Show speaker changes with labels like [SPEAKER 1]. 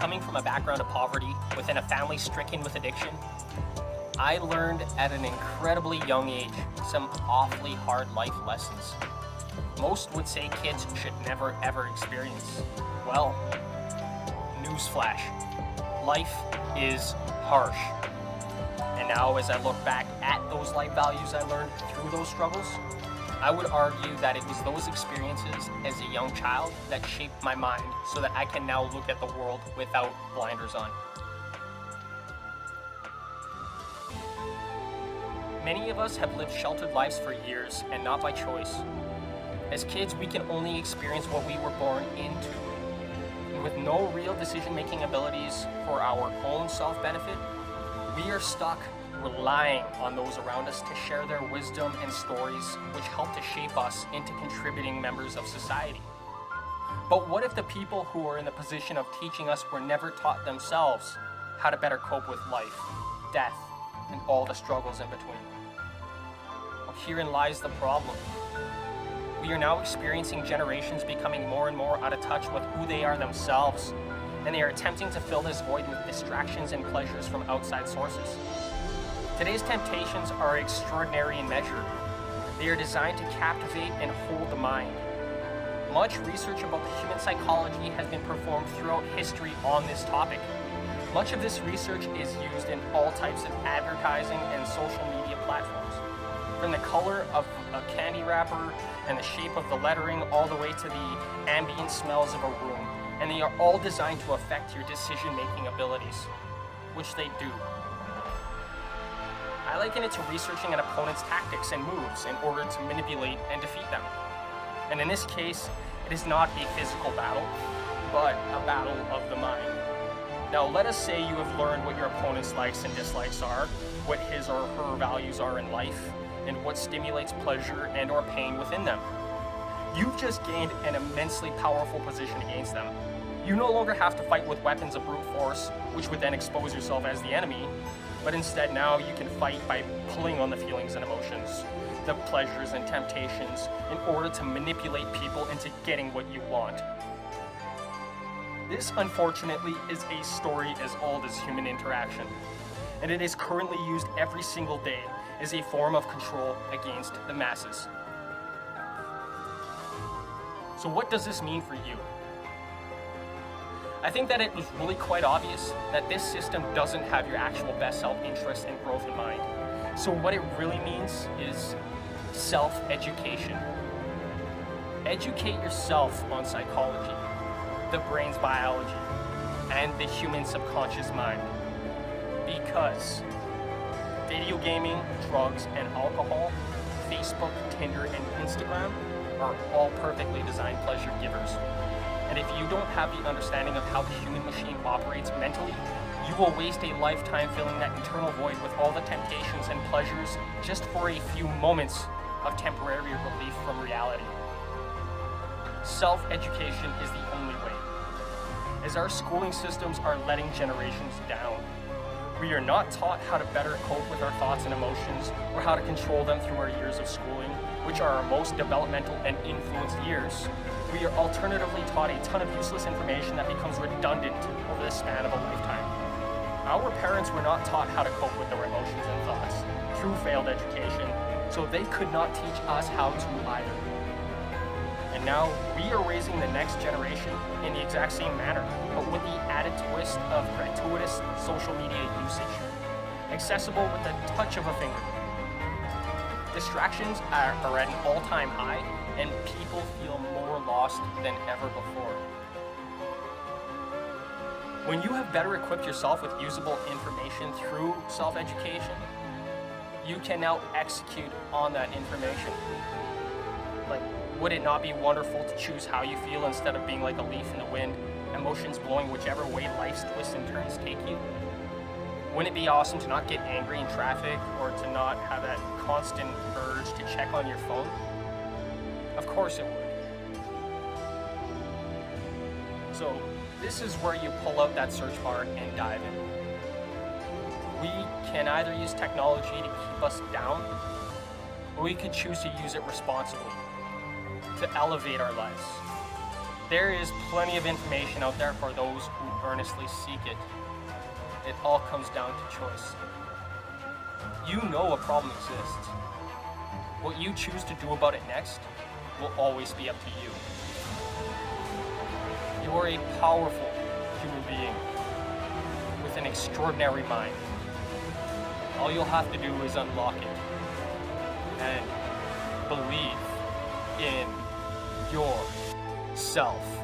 [SPEAKER 1] Coming from a background of poverty within a family stricken with addiction, I learned at an incredibly young age some awfully hard life lessons. Most would say kids should never ever experience. Well, newsflash, life is harsh. And now as I look back at those life values I learned through those struggles, I would argue that it was those experiences as a young child that shaped my mind so that I can now look at the world without blinders on. Many of us have lived sheltered lives for years and not by choice. As kids, we can only experience what we were born into. And with no real decision-making abilities for our own self-benefit, we are stuck relying on those around us to share their wisdom and stories which help to shape us into contributing members of society. But what if the people who are in the position of teaching us were never taught themselves how to better cope with life, death, and all the struggles in between? Well, herein lies the problem. We are now experiencing generations becoming more and more out of touch with who they are themselves, and they are attempting to fill this void with distractions and pleasures from outside sources. Today's temptations are extraordinary in measure. They are designed to captivate and hold the mind. Much research about human psychology has been performed throughout history on this topic. Much of this research is used in all types of advertising and social media platforms. From the color of a candy wrapper and the shape of the lettering all the way to the ambient smells of a room. And they are all designed to affect your decision-making abilities, which they do. I liken it to researching an opponent's tactics and moves in order to manipulate and defeat them. And in this case, it is not a physical battle, but a battle of the mind. Now, let us say you have learned what your opponent's likes and dislikes are, what his or her values are in life, and what stimulates pleasure and or pain within them. You've just gained an immensely powerful position against them. You no longer have to fight with weapons of brute force, which would then expose yourself as the enemy, but instead now you can fight by pulling on the feelings and emotions, the pleasures and temptations, in order to manipulate people into getting what you want. This, unfortunately, is a story as old as human interaction, and it is currently used every single day as a form of control against the masses. So what does this mean for you? I think that it was really quite obvious that this system doesn't have your actual best self-interest and growth in mind. So what it really means is self-education. Educate yourself on psychology, the brain's biology, and the human subconscious mind. Because video gaming, drugs, and alcohol, Facebook, Tinder, and Instagram are all perfectly designed pleasure givers. And if you don't have the understanding of how the human machine operates mentally, you will waste a lifetime filling that internal void with all the temptations and pleasures just for a few moments of temporary relief from reality. Self-education is the only way, as our schooling systems are letting generations down. We are not taught how to better cope with our thoughts and emotions, or how to control them through our years of schooling, which are our most developmental and influenced years. We are alternatively taught a ton of useless information that becomes redundant over the span of a lifetime. Our parents were not taught how to cope with their emotions and thoughts through failed education, so they could not teach us how to either. And now we are raising the next generation in the exact same manner, but with the added twist of gratuitous social media usage, accessible with the touch of a finger. Distractions are at an all-time high, and people feel more lost than ever before. When you have better equipped yourself with usable information through self-education, you can now execute on that information. Like, would it not be wonderful to choose how you feel instead of being like a leaf in the wind, emotions blowing whichever way life's twists and turns take you? Wouldn't it be awesome to not get angry in traffic, or to not have that constant urge to check on your phone? Of course it would. So this is where you pull out that search bar and dive in. We can either use technology to keep us down, or we could choose to use it responsibly, to elevate our lives. There is plenty of information out there for those who earnestly seek it. It all comes down to choice. You know a problem exists. What you choose to do about it next will always be up to you. You are a powerful human being with an extraordinary mind. All you'll have to do is unlock it and believe in yourself.